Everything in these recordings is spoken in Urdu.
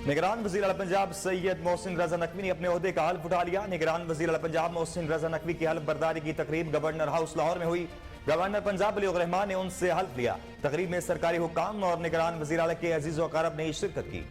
نگران وزیر اعلیٰ پنجاب سید محسن رضا نقوی نے اپنے عہدے کا حلف اٹھا لیا۔ نگران وزیر اعلیٰ پنجاب محسن رضا نقوی کی حلف برداری کی تقریب گورنر ہاؤس لاہور میں ہوئی۔ گورنر پنجاب بلیغ الرحمان نے ان سے حلف لیا۔ تقریب میں سرکاری حکام اور نگران وزیر اعلیٰ کے عزیز و اقارب نے شرکت کی۔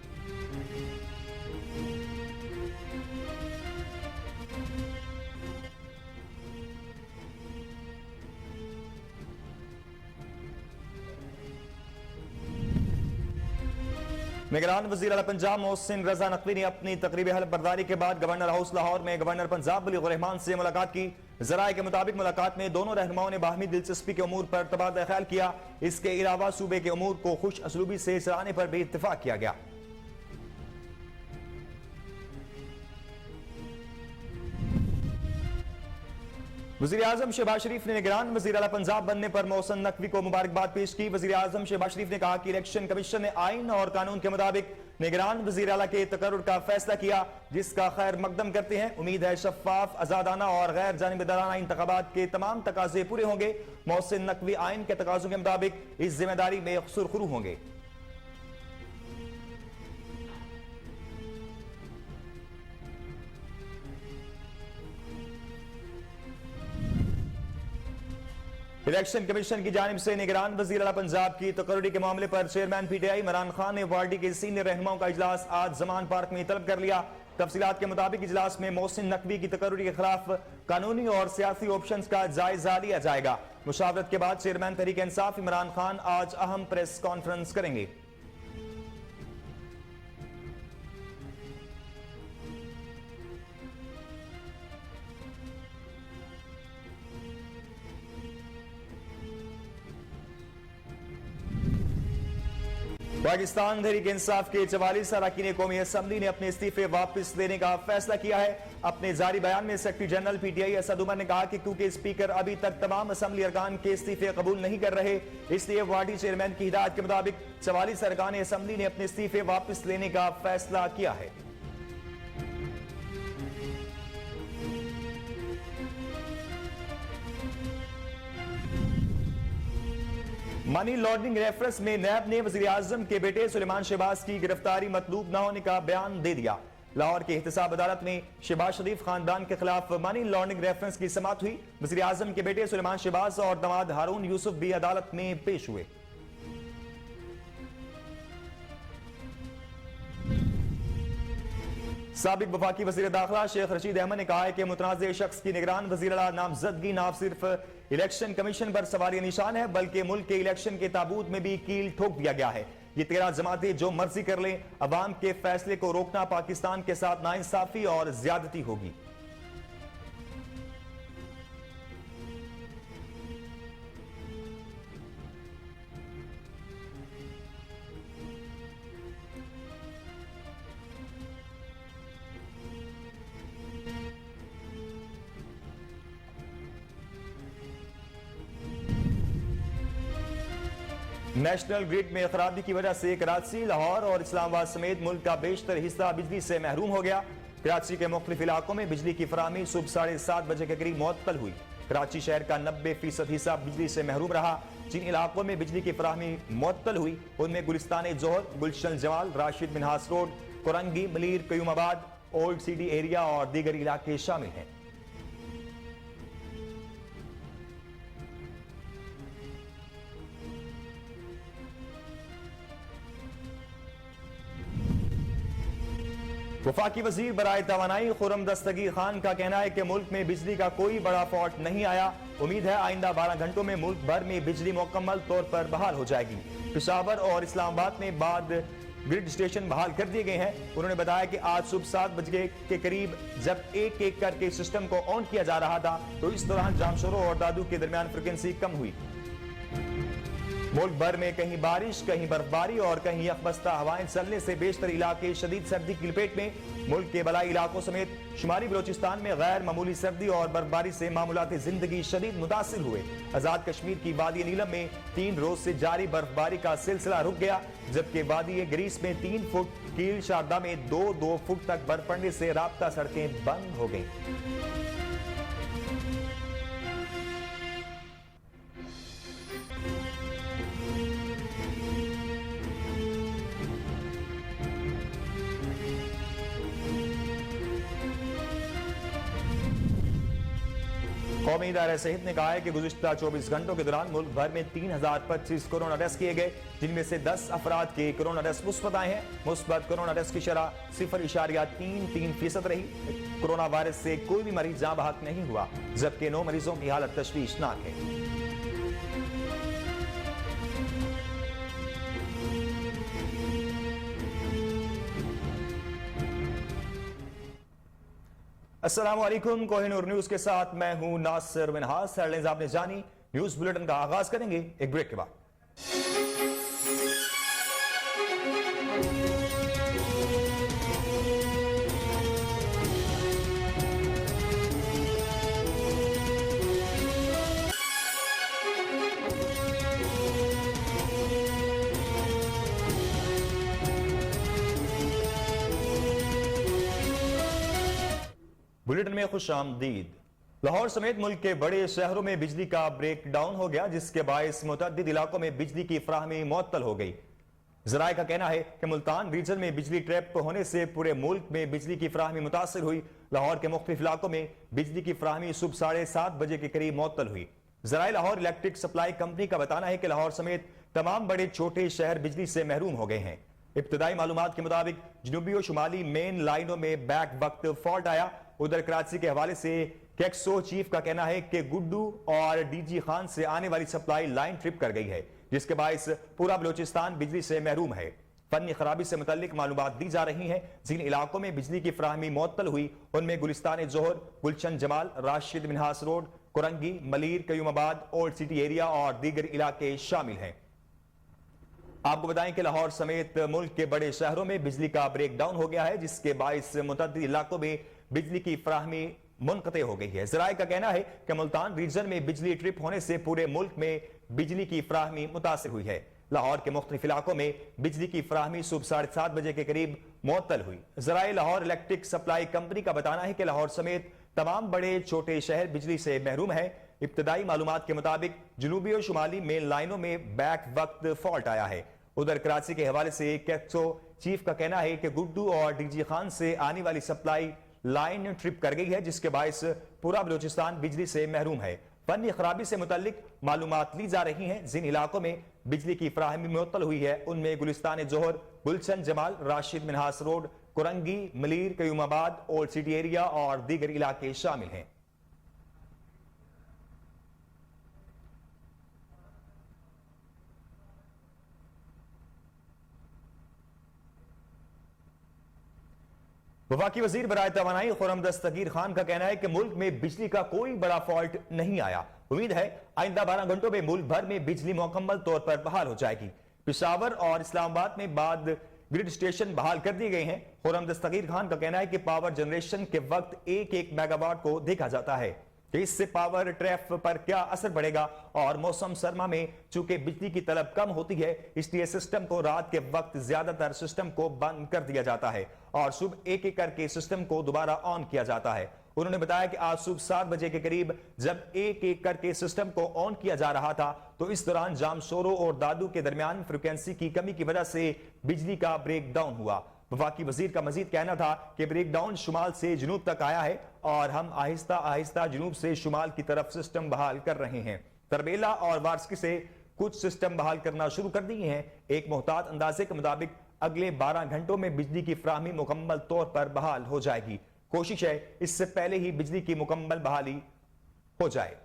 نگران وزیر اعلیٰ پنجاب محسن رضا نقوی نے اپنی تقریب حلف برداری کے بعد گورنر ہاؤس لاہور میں گورنر پنجاب بلیغ الرحمان سے ملاقات کی۔ ذرائع کے مطابق ملاقات میں دونوں رہنماؤں نے باہمی دلچسپی کے امور پر تبادلہ خیال کیا۔ اس کے علاوہ صوبے کے امور کو خوش اسلوبی سے چلانے پر بھی اتفاق کیا گیا۔ وزیر اعظم شہباز شریف نے نگران وزیر اعلیٰ پنجاب بننے پر محسن نقوی کو مبارکباد پیش کی۔ وزیر اعظم شہباز شریف نے کہا کہ الیکشن کمیشن نے آئین اور قانون کے مطابق نگران وزیر اعلیٰ کے تقرر کا فیصلہ کیا، جس کا خیر مقدم کرتے ہیں۔ امید ہے شفاف، آزادانہ اور غیر جانبدارانہ انتخابات کے تمام تقاضے پورے ہوں گے۔ محسن نقوی آئین کے تقاضوں کے مطابق اس ذمہ داری میں سرخرو ہوں گے۔ الیکشن کمیشن کی جانب سے نگران وزیر اعلیٰ پنجاب کی تقرری کے معاملے پر chairman P T I Imran Khan نے پارٹی کے سینئر رہنماؤں کا اجلاس آج زمان پارک میں طلب کر لیا۔ تفصیلات کے مطابق اجلاس میں محسن نقوی کی تقرری کے خلاف قانونی اور سیاسی آپشنز کا جائزہ لیا جائے گا۔ مشاورت کے بعد چیئرمین تحریک انصاف عمران خان آج اہم پریس کانفرنس کریں گے۔ پاکستان تحریک انصاف کے 44 اراکین قومی اسمبلی نے اپنے استعفے واپس لینے کا فیصلہ کیا ہے۔ اپنے جاری بیان میں secretary general P T I Asad Umar نے کہا کہ کیونکہ اسپیکر ابھی تک تمام اسمبلی ارکان کے استعفے قبول نہیں کر رہے، اس لیے پارٹی چیئرمین کی ہدایت کے مطابق 44 ارکان اسمبلی نے اپنے استعفے واپس لینے کا فیصلہ کیا ہے۔ منی لانڈرنگ ریفرنس میں نیب نے وزیر اعظم کے بیٹے سلیمان شہباز کی گرفتاری مطلوب نہ ہونے کا بیان دے دیا۔ لاہور کی احتساب عدالت میں شہباز شریف خاندان کے خلاف منی لانڈرنگ ریفرنس کی سماعت ہوئی۔ وزیر اعظم کے بیٹے سلیمان شہباز اور داماد ہارون یوسف بھی عدالت میں پیش ہوئے۔ سابق وفاقی وزیر داخلہ شیخ رشید احمد نے کہا ہے کہ متنازع شخص کی نگران وزیر اعلیٰ نامزدگی نہ صرف الیکشن کمیشن پر سوالیہ نشان ہے بلکہ ملک کے الیکشن کے تابوت میں بھی کیل ٹھوک دیا گیا ہے۔ یہ 13 جماعتیں جو مرضی کر لیں، عوام کے فیصلے کو روکنا پاکستان کے ساتھ ناانصافی اور زیادتی ہوگی۔ نیشنل گریڈ میں خرابی کی وجہ سے کراچی، لاہور اور اسلام آباد سمیت ملک کا بیشتر حصہ بجلی سے محروم ہو گیا۔ کراچی کے مختلف علاقوں میں بجلی کی فراہمی صبح 7:30 بجے کے قریب معطل ہوئی۔ کراچی شہر کا 90% حصہ بجلی سے محروم رہا۔ جن علاقوں میں بجلی کی فراہمی معطل ہوئی ان میں گلستان جوہر، گلشن جمال، راشد منہاس روڈ، کورنگی، ملیر، قیوم آباد، اولڈ سٹی ایریا اور دیگر علاقے شامل ہیں۔ وفاقی وزیر برائے توانائی خرم دستگیر خان کا کہنا ہے کہ ملک میں بجلی کا کوئی بڑا فالٹ نہیں آیا۔ امید ہے آئندہ 12 گھنٹوں میں ملک بھر میں بجلی مکمل طور پر بحال ہو جائے گی۔ پشاور اور اسلام آباد میں بعد گرڈ اسٹیشن بحال کر دیے گئے ہیں۔ انہوں نے بتایا کہ آج صبح 7 بجے کے قریب جب ایک ایک کر کے سسٹم کو آن کیا جا رہا تھا تو اس دوران جامشورو اور دادو کے درمیان فریکوینسی کم ہوئی۔ ملک بھر میں کہیں بارش، کہیں برفباری اور کہیں یکبستہ ہوائیں چلنے سے بیشتر علاقے شدید سردی کی لپیٹ میں۔ ملک کے بلائی علاقوں سمیت شمالی بلوچستان میں غیر معمولی سردی اور برفباری سے معمولات زندگی شدید متاثر ہوئے۔ آزاد کشمیر کی وادی نیلم میں 3 روز سے جاری برفباری کا سلسلہ رک گیا، جبکہ وادی گریس میں 3 فٹ، کیل شاردا میں 2 فٹ تک برف پڑنے سے رابطہ سڑکیں بند ہو گئیں۔ قومی ادارہ صحت نے کہا ہے کہ گزشتہ 24 گھنٹوں کے دوران ملک بھر میں 3025 کورونا ٹیسٹ کیے گئے، جن میں سے 10 افراد کے کورونا ٹیسٹ مثبت آئے ہیں۔ مثبت کورونا ٹیسٹ کی شرح 0.33% رہی۔ کورونا وائرس سے کوئی بھی مریض جاں بحق نہیں ہوا، جبکہ 9 مریضوں کی حالت تشویشناک ہے۔ السلام علیکم، کوہ نور نیوز کے ساتھ میں ہوں ناصر منہاس۔ ہیڈ لائنز آپ نے جانی، نیوز بلیٹن کا آغاز کریں گے ایک بریک کے بعد۔ بلیٹن میں خوش آمدید۔ لاہور سمیت ملک کے بڑے شہروں میں بجلی کا بریک ڈاؤن ہو گیا، جس کے باعث متعدد علاقوں میں بجلی کی فراہمی معطل ہو گئی۔ ذرائع کا کہنا ہے کہ ملتان ریجن میں بجلی ٹریپ ہونے سے پورے ملک میں بجلی کی فراہمی متاثر ہوئی۔ لاہور کے مختلف علاقوں میں بجلی کی فراہمی صبح 7:30 بجے کے قریب معطل ہوئی۔ ذرائع لاہور الیکٹرک سپلائی کمپنی کا بتانا ہے کہ لاہور سمیت تمام بڑے چھوٹے شہر بجلی سے محروم ہو گئے ہیں۔ ابتدائی معلومات کے مطابق جنوبی و شمالی مین لائنوں میں بیک وقت فالٹ آیا۔ ادھر کراچی کے حوالے سے کیکسو چیف کا کہنا ہے کہ گڈو اور ڈی جی خان سے آنے والی سپلائی لائن ٹرپ کر گئی ہے، جس کے باعث پورا بلوچستان بجلی سے محروم ہے۔ فنی خرابی سے متعلق معلومات دی جا رہی ہیں۔ جن علاقوں میں بجلی کی فراہمی معطل ہوئی ان میں گلستان ظہر، گلشن جمال، راشد منہاس روڈ، کرنگی، ملیر، قیوم آباد، اولڈ سٹی ایریا اور دیگر علاقے شامل ہیں۔ آپ کو بتائیں کہ لاہور سمیت ملک کے بڑے شہروں میں بجلی کا بریک ڈاؤن ہو گیا ہے، جس کے باعث متعدد علاقوں میں بجلی کی فراہمی منقطع ہو گئی ہے۔ ذرائع کا کہنا ہے کہ ملتان ریجن میں بجلی ٹرپ ہونے سے پورے ملک میں بجلی کی فراہمی متاثر ہوئی ہے۔ لاہور کے مختلف علاقوں میں بجلی کی فراہمی صبح 7:30 بجے کے قریب معطل ہوئی۔ ذرائع لاہور الیکٹرک سپلائی کمپنی کا بتانا ہے کہ لاہور سمیت تمام بڑے چھوٹے شہر بجلی سے محروم ہیں۔ ابتدائی معلومات کے مطابق جنوبی اور شمالی مین لائنوں میں بیک وقت فالٹ آیا ہے۔ ادھر کراچی کے حوالے سے کیکسو چیف کا کہنا ہے کہ گڈو اور ڈی جی خان سے آنے والی سپلائی لائن ٹرپ کر گئی ہے، جس کے باعث پورا بلوچستان بجلی سے محروم ہے۔ فنی خرابی سے متعلق معلومات لی جا رہی ہیں۔ جن علاقوں میں بجلی کی فراہمی معطل ہوئی ہے ان میں گلستان ظہر، گلشن جمال، راشد منہاس روڈ، کرنگی، ملیر، قیوم آباد، اولڈ سٹی ایریا اور دیگر علاقے شامل ہیں۔ وفاقی وزیر برائے توانائی خرم دستگیر خان کا کہنا ہے کہ ملک میں بجلی کا کوئی بڑا فالٹ نہیں آیا۔ امید ہے آئندہ 12 گھنٹوں میں ملک بھر میں بجلی مکمل طور پر بحال ہو جائے گی۔ پشاور اور اسلام آباد میں بعد گرڈ اسٹیشن بحال کر دیے گئے ہیں۔ خرم دستگیر خان کا کہنا ہے کہ پاور جنریشن کے وقت 1 میگا واٹ کو دیکھا جاتا ہے کہ اس سے پاور ٹریف پر کیا اثر پڑے گا، اور موسم سرما میں چونکہ بجلی کی طلب کم ہوتی ہے اس لیے سسٹم کو رات کے وقت زیادہ تر سسٹم کو بند کر دیا جاتا ہے اور صبح ایک کر کے سسٹم کو دوبارہ آن کیا جاتا ہے۔ انہوں نے بتایا کہ آج صبح 7 بجے کے قریب جب ایک کر کے سسٹم کو آن کیا جا رہا تھا تو اس دوران جام سورو اور دادو کے درمیان فریکوینسی کی کمی کی وجہ سے بجلی کا بریک ڈاؤن ہوا۔ وفاقی وزیر کا مزید کہنا تھا کہ بریک ڈاؤن شمال سے جنوب تک آیا ہے اور ہم آہستہ آہستہ جنوب سے شمال کی طرف سسٹم بحال کر رہے ہیں۔ تربیلا اور وارسکی سے کچھ سسٹم بحال کرنا شروع کر دیے ہیں۔ ایک محتاط اندازے کے مطابق اگلے 12 گھنٹوں میں بجلی کی فراہمی مکمل طور پر بحال ہو جائے گی۔ کوشش ہے اس سے پہلے ہی بجلی کی مکمل بحالی ہو جائے۔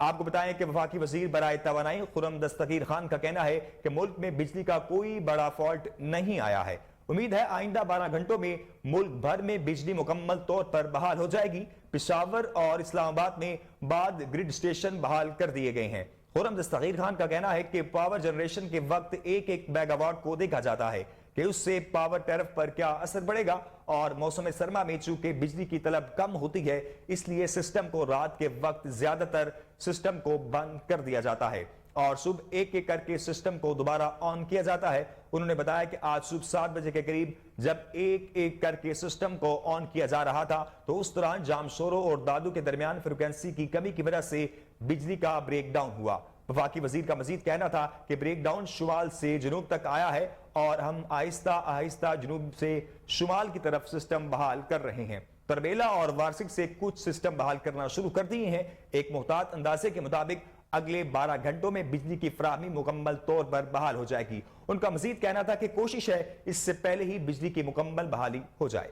آپ کو بتائیں کہ وفاقی وزیر برائے توانائی خرم دستگیر خان کا کہنا ہے کہ ملک میں بجلی کا کوئی بڑا فالٹ نہیں آیا ہے۔ امید ہے آئندہ 12 گھنٹوں میں ملک بھر میں بجلی مکمل طور پر بحال ہو جائے گی۔ پشاور اور اسلام آباد میں بعد گرڈ اسٹیشن بحال کر دیے گئے ہیں۔ خرم دستگیر خان کا کہنا ہے کہ پاور جنریشن کے وقت 1 میگا واٹ کو دیکھا جاتا ہے کہ اس سے پاور ٹیرف پر کیا اثر پڑے گا، اور موسم سرما میں چونکہ بجلی کی طلب کم ہوتی ہے اس لیے سسٹم کو رات کے وقت زیادہ تر سسٹم کو بند کر دیا جاتا ہے اور صبح ایک کر کے سسٹم کو دوبارہ آن کیا جاتا ہے۔ انہوں نے بتایا کہ آج صبح 7 بجے کے قریب جب ایک کر کے سسٹم کو آن کیا جا رہا تھا تو اس دوران جام سورو اور دادو کے درمیان فریکوینسی کی کمی کی وجہ سے بجلی کا بریک ڈاؤن ہوا۔ وفاقی وزیر کا مزید کہنا تھا کہ بریک ڈاؤن شمال سے جنوب تک آیا ہے اور ہم آہستہ آہستہ جنوب سے شمال کی طرف سسٹم بحال کر رہے ہیں۔ تربیلا اور وارسک سے کچھ سسٹم بحال کرنا شروع کر دیے ہیں۔ ایک محتاط اندازے کے مطابق اگلے 12 گھنٹوں میں بجلی کی فراہمی مکمل طور پر بحال ہو جائے گی۔ ان کا مزید کہنا تھا کہ کوشش ہے اس سے پہلے ہی بجلی کی مکمل بحالی ہو جائے۔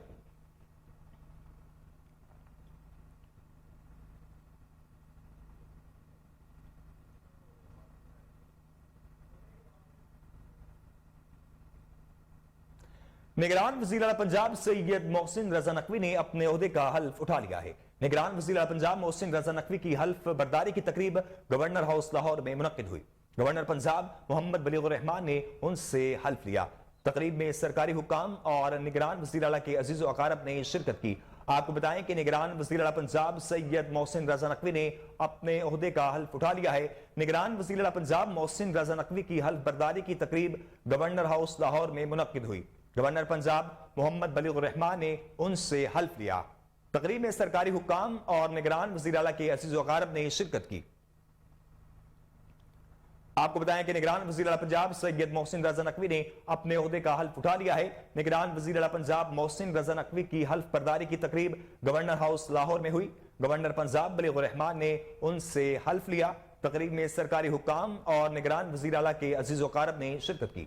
نگران وزیر اعلیٰ پنجاب سید محسن رضا نقوی نے اپنے عہدے کا حلف اٹھا لیا ہے۔ نگران وزیر اعلیٰ پنجاب محسن رضا نقوی کی حلف برداری کی تقریب گورنر ہاؤس لاہور میں منعقد ہوئی۔ گورنر پنجاب محمد بلیغ الرحمان نے ان سے حلف لیا۔ تقریب میں سرکاری حکام اور نگران وزیر اعلیٰ کے عزیز و اقارب نے شرکت کی۔ آپ کو بتائیں کہ نگران وزیر اعلیٰ پنجاب سید محسن رضا نقوی نے اپنے عہدے کا حلف اٹھا لیا ہے۔ نگران وزیر اعلیٰ پنجاب محسن رضا نقوی کی حلف برداری کی تقریب گورنر ہاؤس لاہور میں منعقد ہوئی۔ گورنر پنجاب محمد بلیغ الرحمان نے ان سے حلف لیا۔ تقریب میں سرکاری حکام اور نگران وزیر اعلیٰ کے عزیز و اقارب نے شرکت کی۔ آپ کو بتائیں کہ نگران وزیر اعلیٰ پنجاب سید محسن رضا نقوی نے اپنے عہدے کا حلف اٹھا لیا ہے۔ نگران وزیر اعلیٰ پنجاب محسن رضا نقوی کی حلف برداری کی تقریب گورنر ہاؤس لاہور میں ہوئی۔ گورنر پنجاب بلیغ الرحمان نے ان سے حلف لیا۔ تقریب میں سرکاری حکام اور نگران وزیر اعلیٰ کے عزیز و اقارب نے شرکت کی۔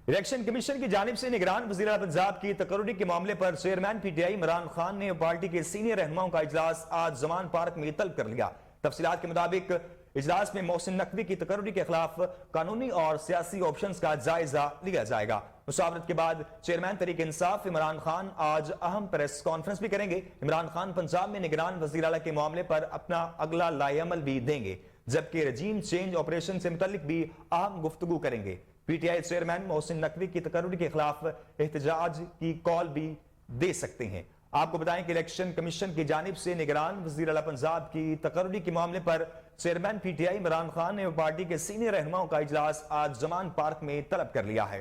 الیکشن کمیشن کی جانب سے نگران وزیر اعلیٰ پنجاب کی تقرری کے معاملے پر chairman P T I Imran Khan نے پارٹی کے سینئر رہنماؤں کا اجلاس آج زمان پارک میں طلب کر لیا۔ تفصیلات کے مطابق اجلاس میں محسن نقوی کی تقرری کے خلاف قانونی اور سیاسی آپشنز کا جائزہ لیا جائے گا۔ مشاورت کے بعد چیئرمین تحریک انصاف عمران خان آج اہم پریس کانفرنس بھی کریں گے۔ عمران خان پنجاب میں نگران وزیر اعلیٰ کے معاملے پر اپنا اگلا لائحہ عمل بھی دیں گے، جبکہ رجیم چینج آپریشن سے متعلق بھی اہم گفتگو کریں گے۔ پی T I chairman Mohsin Naqvi کی تقرری کے خلاف احتجاج کی کال بھی دے سکتے ہیں۔ آپ کو بتائیں کہ الیکشن کمیشن کی جانب سے نگران وزیر اعلیٰ پنجاب کی تقرری کے معاملے پر chairman P T I Imran Khan نے پارٹی کے سینئر رہنماؤں کا اجلاس آج زمان پارک میں طلب کر لیا ہے۔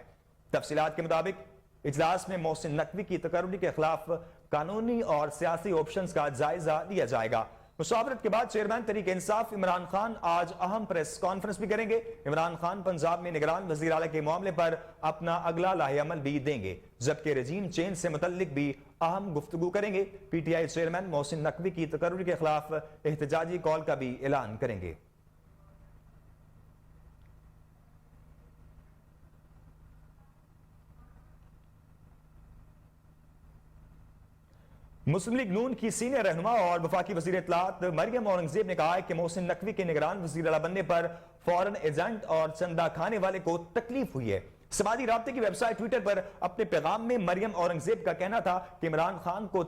تفصیلات کے مطابق اجلاس میں محسن نقوی کی تقرری کے خلاف قانونی اور سیاسی آپشنز کا جائزہ لیا جائے گا۔ مشاورت کے بعد چیئرمین تحریک انصاف عمران خان آج اہم پریس کانفرنس بھی کریں گے۔ عمران خان پنجاب میں نگران وزیر اعلیٰ کے معاملے پر اپنا اگلا لائحہ عمل بھی دیں گے، جبکہ رجیم چینج سے متعلق بھی اہم گفتگو کریں گے۔ پی T I chairman Mohsin Naqvi کی تقرری کے خلاف احتجاجی کال کا بھی اعلان کریں گے۔ مسلم لیگ نون کی سینئر رہنما اور وفاقی وزیر اطلاعات مریم اورنگزیب نے کہا ہے کہ محسن نقوی کے نگران وزیر اعلیٰ بننے پر فورن ایجنٹ اور چندہ کھانے والے کو تکلیف ہوئی ہے۔ سماجی رابطے کی ویب سائٹ ٹویٹر پر اپنے پیغام میں مریم اورنگزیب کا کہنا تھا کہ عمران خان کو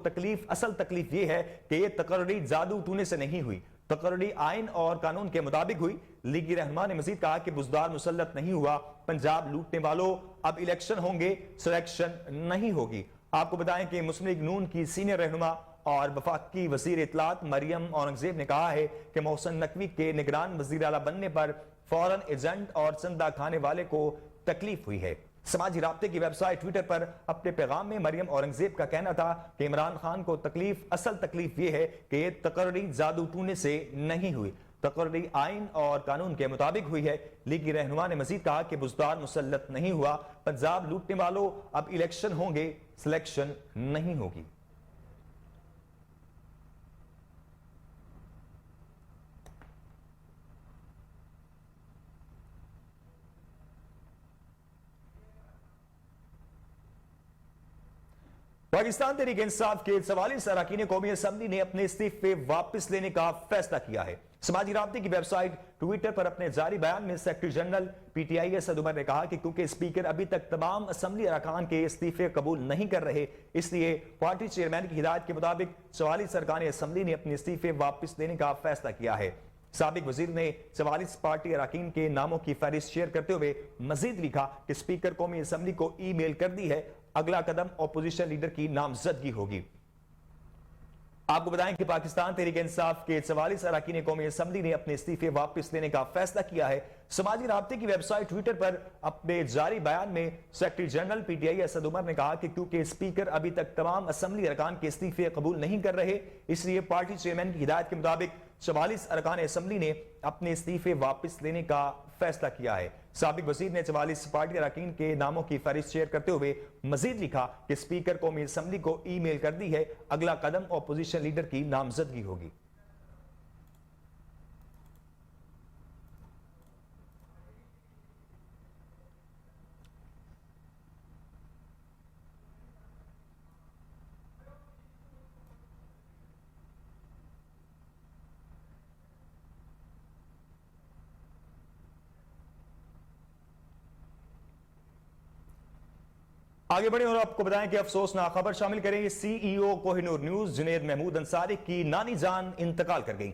اصل تکلیف یہ ہے کہ یہ تقرری جادو ٹونے سے نہیں ہوئی، تقرری آئین اور قانون کے مطابق ہوئی۔ لیگی رہنما نے مزید کہا کہ بزدار مسلط نہیں ہوا، پنجاب لوٹنے والوں اب الیکشن ہوں گے، سلیکشن نہیں ہوگی۔ آپ کو بتائیں کہ مسلم لیگ نون کی سینئر رہنما اور وفاقی وزیر اطلاعات مریم اورنگزیب نے کہا ہے کہ محسن نقوی کے نگران وزیر اعلیٰ بننے پر فورن ایجنٹ اور چندہ کھانے والے کو تکلیف ہوئی ہے۔ سماجی رابطے کی ویب سائٹ ٹویٹر پر اپنے پیغام میں مریم اورنگزیب کا کہنا تھا کہ عمران خان کو اصل تکلیف یہ ہے کہ یہ تقرری جادو ٹونے سے نہیں ہوئی، تقرری آئین اور قانون کے مطابق ہوئی ہے۔ لیگی رہنما نے مزید کہا کہ بزدار مسلط نہیں ہوا، پنجاب لوٹنے والوں اب الیکشن ہوں گے، سلیکشن نہیں ہوگی۔ پاکستان تحریک انصاف کے 44 اراکین قومی اسمبلی نے اپنے استعفے واپس لینے کا فیصلہ کیا ہے۔ سماجی رابطے کی ویب سائٹ ٹویٹر پر اپنے جاری بیان میں secretary general P T I Asad Umar نے کہا کہ کیونکہ اسپیکر ابھی تک تمام اسمبلی ارکان کے استعفے قبول نہیں کر رہے، اس لیے پارٹی چیئرمین کی ہدایت کے مطابق 44 ارکان اسمبلی نے اپنے استعفے واپس لینے کا فیصلہ کیا ہے۔ سابق وزیر نے 44 پارٹی اراکین کے ناموں کی فہرست شیئر کرتے ہوئے مزید لکھا کہ اسپیکر قومی اسمبلی کو ای میل کر دی ہے، اگلا قدم اپوزیشن لیڈر کی نامزدگی ہوگی۔ آپ کو بتائیں کہ پاکستان تحریک انصاف کے 44 اراکین قومی اسمبلی نے اپنے استعفے واپس لینے کا فیصلہ کیا ہے۔ سماجی رابطے کی ویب سائٹ ٹویٹر پر اپنے جاری بیان میں secretary general P T I Asad Umar نے کہا کہ کیونکہ اسپیکر ابھی تک تمام اسمبلی ارکان کے استعفے قبول نہیں کر رہے، اس لیے پارٹی چیئرمین کی ہدایت کے مطابق 44 ارکان اسمبلی نے اپنے استعفے واپس لینے کا فیصلہ کیا ہے۔ سابق وزیر نے 44 پارٹی اراکین کے ناموں کی فہرست شیئر کرتے ہوئے مزید لکھا کہ اسپیکر قومی اسمبلی کو ای میل کر دی ہے، اگلا قدم اپوزیشن لیڈر کی نامزدگی ہوگی۔ آگے بڑھیں اور آپ کو بتائیں کہ افسوسناک خبر شامل کریں۔ سی ای او کوہ نور نیوز جنید محمود انصاری کی نانی جان انتقال کر گئیں،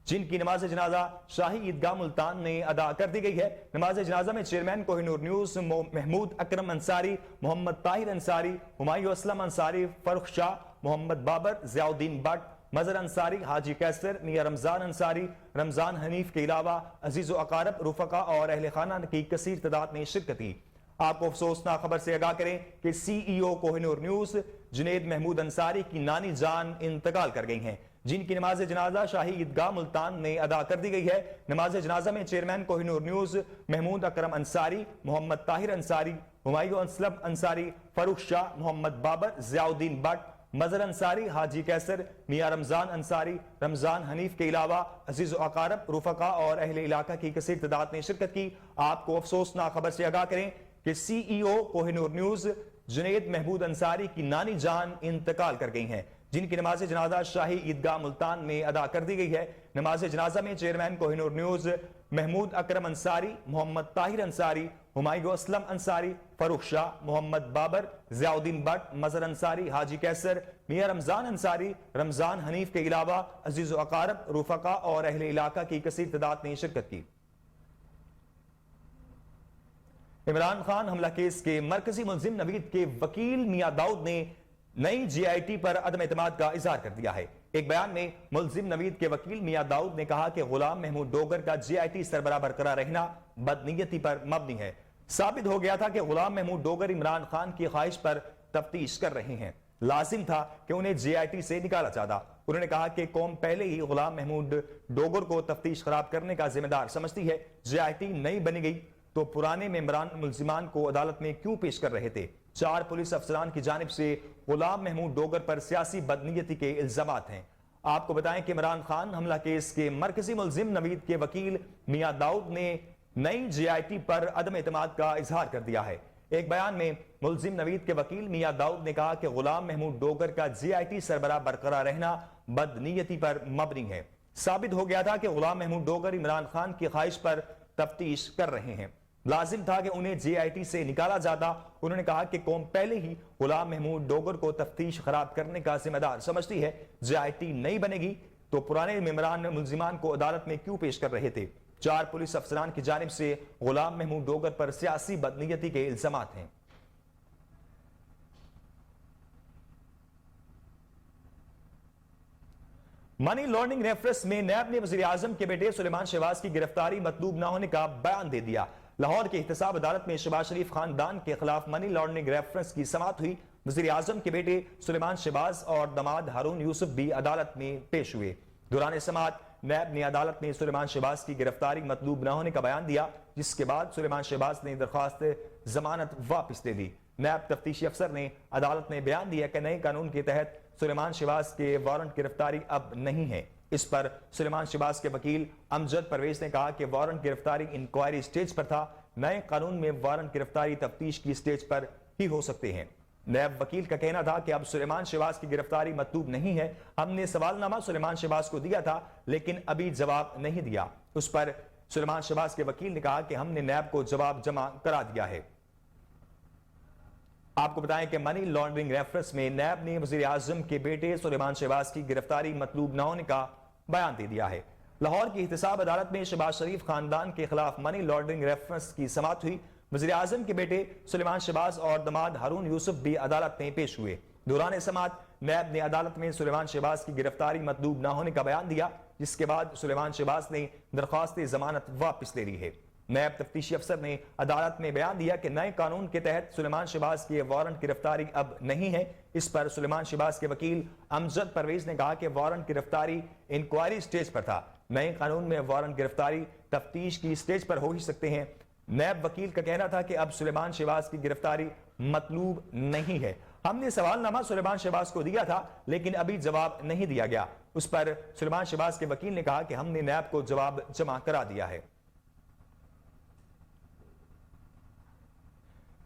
جن کی نماز جنازہ شاہی عیدگاہ ملتان میں ادا کر دی گئی ہے۔ نماز جنازہ میں chairman Koh Noor news Mahmood Akram Ansari, Muhammad Tahir Ansari, Humayun Aslam Ansari, Farrukh Shah, Muhammad Babar, Zia Uddin but, مظہر انصاری، حاجی کیسر، میاں رمضان انصاری، رمضان حنیف کے علاوہ عزیز و اقارب، رفقا اور اہل خانہ کی کثیر تعداد نے شرکت کی۔ آپ کو افسوسناک خبر سے آگاہ کریں کہ سی ای او کوہ نور نیوز جنید محمود انصاری کی نانی جان انتقال کر گئی ہیں، جن کی نماز جنازہ شاہی عیدگاہ ملتان میں ادا کر دی گئی ہے۔ نماز جنازہ میں chairman Koh Noor news Mahmood Akram Ansari, Muhammad Tahir Ansari, Humayun Aslam Ansari, Farrukh Shah, Muhammad Babar, Zia Uddin but, مظہر انصاری، حاجی کیسر، میاں رمضان انصاری، رمضان حنیف کے علاوہ عزیز و اقارب، رفقا اور اہل علاقہ کی کثیر تعداد نے شرکت کی۔ آپ کو افسوسناک خبر سے آگاہ کریں کہ سی ای او کوہ نور نیوز جنید محمود انصاری کی نانی جان انتقال کر گئی ہیں، جن کی نماز جنازہ شاہی عیدگاہ ملتان میں ادا کر دی گئی ہے۔ نماز جنازہ میں chairman Koh Noor news Mahmood Akram Ansari, Muhammad Tahir Ansari, Humayun Aslam Ansari, Farrukh Shah, Muhammad Babar, Zia Uddin but, مظہر انصاری، حاجی کیسر، میاں رمضان انصاری، رمضان حنیف کے علاوہ عزیز و اقارب، رفقا اور اہل علاقہ کی کثیر تعداد نے شرکت کی۔ عمران خان حملہ کیس کے مرکزی ملزم نوید کے وکیل میاں داؤد نے نئی جی آئی ٹی پر عدم اعتماد کا اظہار کر دیا ہے۔ ایک بیان میں ملزم نوید کے وکیل میاں داؤد نے کہا کہ غلام محمود ڈوگر کا جی آئی ٹی سربراہ برقرار رہنا بدنیتی پر مبنی ہے۔ ثابت ہو گیا تھا کہ غلام محمود ڈوگر عمران خان کی خواہش پر تفتیش کر رہے ہیں، لازم تھا کہ انہیں جی آئی ٹی سے نکالا جاتا۔ انہوں نے کہا کہ قوم پہلے ہی غلام محمود ڈوگر کو تفتیش خراب کرنے کا ذمہ دار سمجھتی ہے۔ جی آئی ٹی نہیں بنی گئی تو پرانے ممبران ملزمان کو عدالت میں کیوں پیش کر رہے تھے؟ 4 پولیس افسران کی جانب سے غلام محمود ڈوگر پر سیاسی بدنیتی کے الزامات ہیں۔ آپ کو بتائیں کہ عمران خان حملہ کیس کے مرکزی ملزم نوید کے وکیل میاں داؤد نے نئی جی آئی ٹی پر عدم اعتماد کا اظہار کر دیا ہے۔ ایک بیان میں ملزم نوید کے وکیل میاں داؤد نے کہا کہ غلام محمود ڈوگر کا جی آئی ٹی سربراہ برقرار رہنا بدنیتی پر مبنی ہے۔ ثابت ہو گیا تھا کہ غلام محمود ڈوگر عمران خان کی خواہش پر تفتیش کر رہے ہیں، لازم تھا کہ انہیں جی آئی ٹی سے نکالا جاتا۔ انہوں نے کہا کہ قوم پہلے ہی غلام محمود ڈوگر کو تفتیش خراب کرنے کا ذمہ دار سمجھتی ہے۔ جی آئی ٹی نہیں بنے گی تو پرانے ممبران ملزمان کو عدالت میں کیوں پیش کر رہے تھے؟ 4 پولیس افسران کی جانب سے غلام محمود ڈوگر پر سیاسی بدنیتی کے الزامات ہیں۔ منی لانڈرنگ ریفرنس میں نیب نے وزیر اعظم کے بیٹے سلیمان شہباز کی گرفتاری مطلوب نہ ہونے کا بیان دے دیا۔ لاہور کی احتساب عدالت میں شہباز شریف خاندان کے خلاف منی لانڈرنگ ریفرنس کی سماعت ہوئی۔ وزیر اعظم کے بیٹے سلیمان شہباز اور داماد ہارون یوسف بھی عدالت میں پیش ہوئے۔ دوران سماعت نیب نے عدالت میں سلیمان شہباز کی گرفتاری مطلوب نہ ہونے کا بیان دیا، جس کے بعد سلیمان شہباز نے درخواست ضمانت واپس لے لی۔ نیب تفتیشی افسر نے عدالت میں بیان دیا کہ نئے قانون کے تحت سلیمان شہباز کے وارنٹ گرفتاری اب نہیں ہے۔ اس پر سلیمان شہباز کے وکیل امجد پرویز نے کہا کہ وارنٹ گرفتاری انکوائری سٹیج پر تھا، نئے قانون میں وارنٹ گرفتاری تفتیش کی سٹیج پر ہی ہو سکتے ہیں۔ نیب وکیل کا کہنا تھا کہ اب سلیمان شہباز کی گرفتاری مطلوب نہیں ہے، ہم نے سوال نامہ سلیمان شہباز کو دیا تھا لیکن ابھی جواب نہیں دیا۔ اس پر سلیمان شہباز کے وکیل نے کہا کہ ہم نے نیب کو جواب جمع کرا دیا ہے۔ آپ کو بتائیں کہ منی لانڈرنگ ریفرنس میں نیب نے وزیر اعظم کے بیٹے سلیمان شہباز کی گرفتاری مطلوب نہ ہونے کا بیان دے دیا ہے۔ لاہور کی احتساب عدالت میں شہباز شریف خاندان کے خلاف منی لانڈرنگ ریفرنس کی سماعت ہوئی۔ وزیر اعظم کے بیٹے سلیمان شہباز اور داماد ہارون یوسف بھی عدالت میں پیش ہوئے۔ دوران سماعت نیب نے عدالت میں سلیمان شہباز کی گرفتاری مطلوب نہ ہونے کا بیان دیا، جس کے بعد سلیمان شہباز نے درخواست ضمانت واپس لے لی ہے۔ نیب تفتیشی افسر نے عدالت میں بیان دیا کہ نئے قانون کے تحت سلیمان شہباز کی وارنٹ گرفتاری اب نہیں ہے۔ اس پر سلیمان شہباز کے وکیل امجد پرویز نے کہا کہ وارنٹ گرفتاری انکوائری سٹیج پر تھا۔ نئے قانون میں وارنٹ گرفتاری تفتیش کی سٹیج پر ہو ہی سکتے ہیں۔ نیب وکیل کا کہنا تھا کہ اب سلیمان شہباز کی گرفتاری مطلوب نہیں ہے۔ ہم نے سوال نامہ سلیمان شہباز کو دیا تھا لیکن ابھی جواب نہیں دیا گیا۔ اس پر سلیمان شہباز کے وکیل نے کہا کہ ہم نے نیب کو جواب جمع کرا دیا ہے۔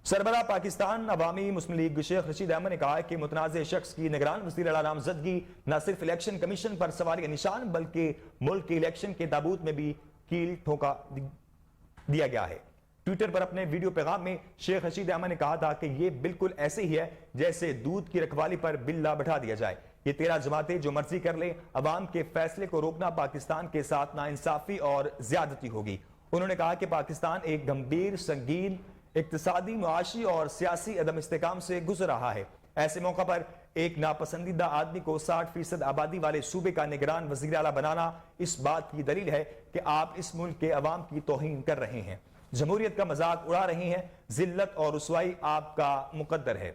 سربراہ پاکستان عوامی مسلم لیگ شیخ رشید احمد نے کہا کہ متنازع شخص کی نگران وزیر اعلیٰ نامزدگی نہ صرف الیکشن کمیشن پر سوالیہ نشان بلکہ ملک کے الیکشن کے تابوت میں بھی کیل ٹھونکا دیا گیا ہے۔ ٹویٹر پر اپنے ویڈیو پیغام میں شیخ رشید احمد نے کہا تھا کہ یہ بالکل ایسے ہی ہے جیسے دودھ کی رکھوالی پر بلا بٹھا دیا جائے۔ یہ 13 جماعتیں جو مرضی کر لیں، عوام کے فیصلے کو روکنا پاکستان کے ساتھ ناانصافی اور زیادتی ہوگی۔ انہوں نے کہا کہ پاکستان ایک گمبھیر سنگین اقتصادی، معاشی اور سیاسی عدم استحکام سے گزر رہا ہے۔ ایسے موقع پر ایک ناپسندیدہ آدمی کو 60% آبادی والے صوبے کا نگران وزیر اعلیٰ بنانا اس بات کی دلیل ہے کہ آپ اس ملک کے عوام کی توہین کر رہے ہیں، جمہوریت کا مذاق اڑا رہے ہیں۔ ذلت اور رسوائی آپ کا مقدر ہے۔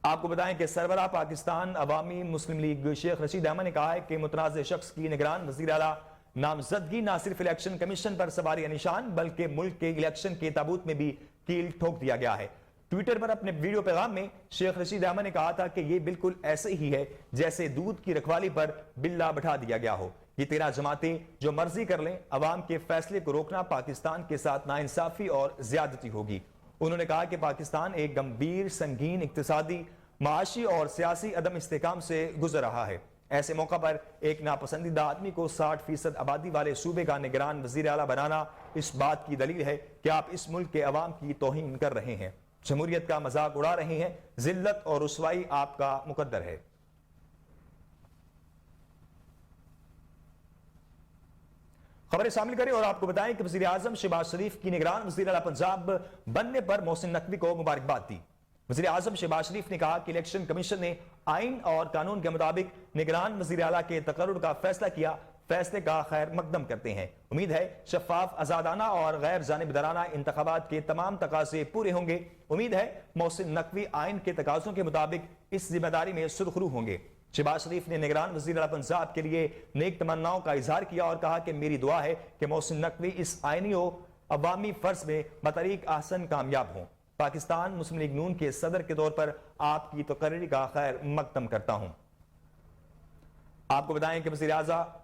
آپ کو بتائیں کہ سربراہ پاکستان عوامی مسلم لیگ شیخ رشید احمد نے کہا ہے کہ متنازع شخص کی نگران وزیر اعلیٰ نامزدگی نہ صرف الیکشن کمیشن پر سوالیہ نشان بلکہ ملک کے الیکشن کے تابوت میں بھی کیل ٹھوک دیا گیا ہے۔ ٹویٹر پر اپنے ویڈیو پیغام میں شیخ رشید احمد نے کہا تھا کہ یہ بالکل ایسے ہی ہے جیسے دودھ کی رکھوالی پر بلا بٹھا دیا گیا ہو۔ یہ 13 جماعتیں جو مرضی کر لیں، عوام کے فیصلے کو روکنا پاکستان کے ساتھ ناانصافی اور زیادتی ہوگی۔ انہوں نے کہا کہ پاکستان ایک گمبھیر سنگین اقتصادی، معاشی اور سیاسی عدم استحکام سے گزر رہا ہے۔ ایسے موقع پر ایک ناپسندیدہ آدمی کو 60% آبادی والے صوبے کا نگران وزیر اعلیٰ بنانا اس بات کی دلیل ہے کہ آپ اس ملک کے عوام کی توہین کر رہے ہیں، جمہوریت کا مذاق اڑا رہے ہیں۔ ذلت اور رسوائی آپ کا مقدر ہے۔ خبریں شامل کریں اور آپ کو بتائیں کہ وزیر اعظم شہباز شریف کی نگران وزیر اعلیٰ پنجاب بننے پر محسن نقوی کو مبارکباد دی۔ وزیر اعظم شہباز شریف نے کہا کہ الیکشن کمیشن نے آئین اور قانون کے مطابق نگران وزیر اعلیٰ کے تقرر کا فیصلہ کیا، فیصلے کا خیر مقدم کرتے ہیں۔ امید ہے شفاف، آزادانہ اور غیر جانبدارانہ انتخابات کے تمام تقاضے پورے ہوں گے۔ امید ہے محسن نقوی آئین کے تقاضوں کے مطابق اس ذمہ داری میں سرخرو ہوں گے۔ شہباز شریف نے نگران وزیر اعلیٰ پنجاب کے لیے نیک تمناؤں کا اظہار کیا اور کہا کہ میری دعا ہے کہ محسن نقوی اس آئینی و عوامی فرض میں بطریق احسن کامیاب ہوں۔ پاکستان مسلم لیگ نون کے صدر کے طور پر آپ کی تقرری کا خیر مقدم کرتا ہوں۔ آپ کو بتائیں کہ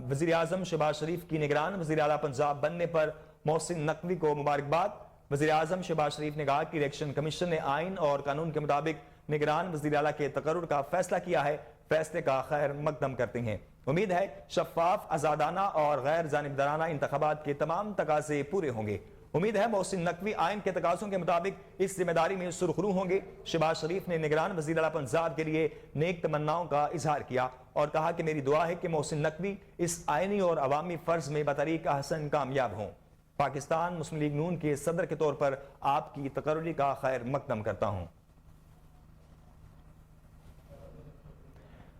وزیر اعظم شہباز شریف کی نگران وزیر اعلیٰ پنجاب بننے پر محسن نقوی کو مبارکباد۔ وزیر اعظم شہباز شریف نے کہا کہ الیکشن کمیشن نے آئین اور قانون کے مطابق نگران وزیر اعلیٰ کے تقرر کا فیصلہ کیا ہے، فیصلے کا خیر مقدم کرتے ہیں۔ امید ہے شفاف، آزادانہ اور غیر جانبدارانہ انتخابات کے تمام تقاضے پورے ہوں گے۔ امید ہے محسن نقوی آئین کے تقاضوں کے مطابق اس ذمہ داری میں سرخرو ہوں گے۔ شہباز شریف نے نگران وزیر اعلیٰ پنجاب کے لیے نیک تمناؤں کا اظہار کیا اور کہا کہ میری دعا ہے کہ محسن نقوی اس آئینی اور عوامی فرض میں بطریق احسن کامیاب ہوں۔ پاکستان مسلم لیگ نون کے صدر کے طور پر آپ کی تقرری کا خیر مقدم کرتا ہوں۔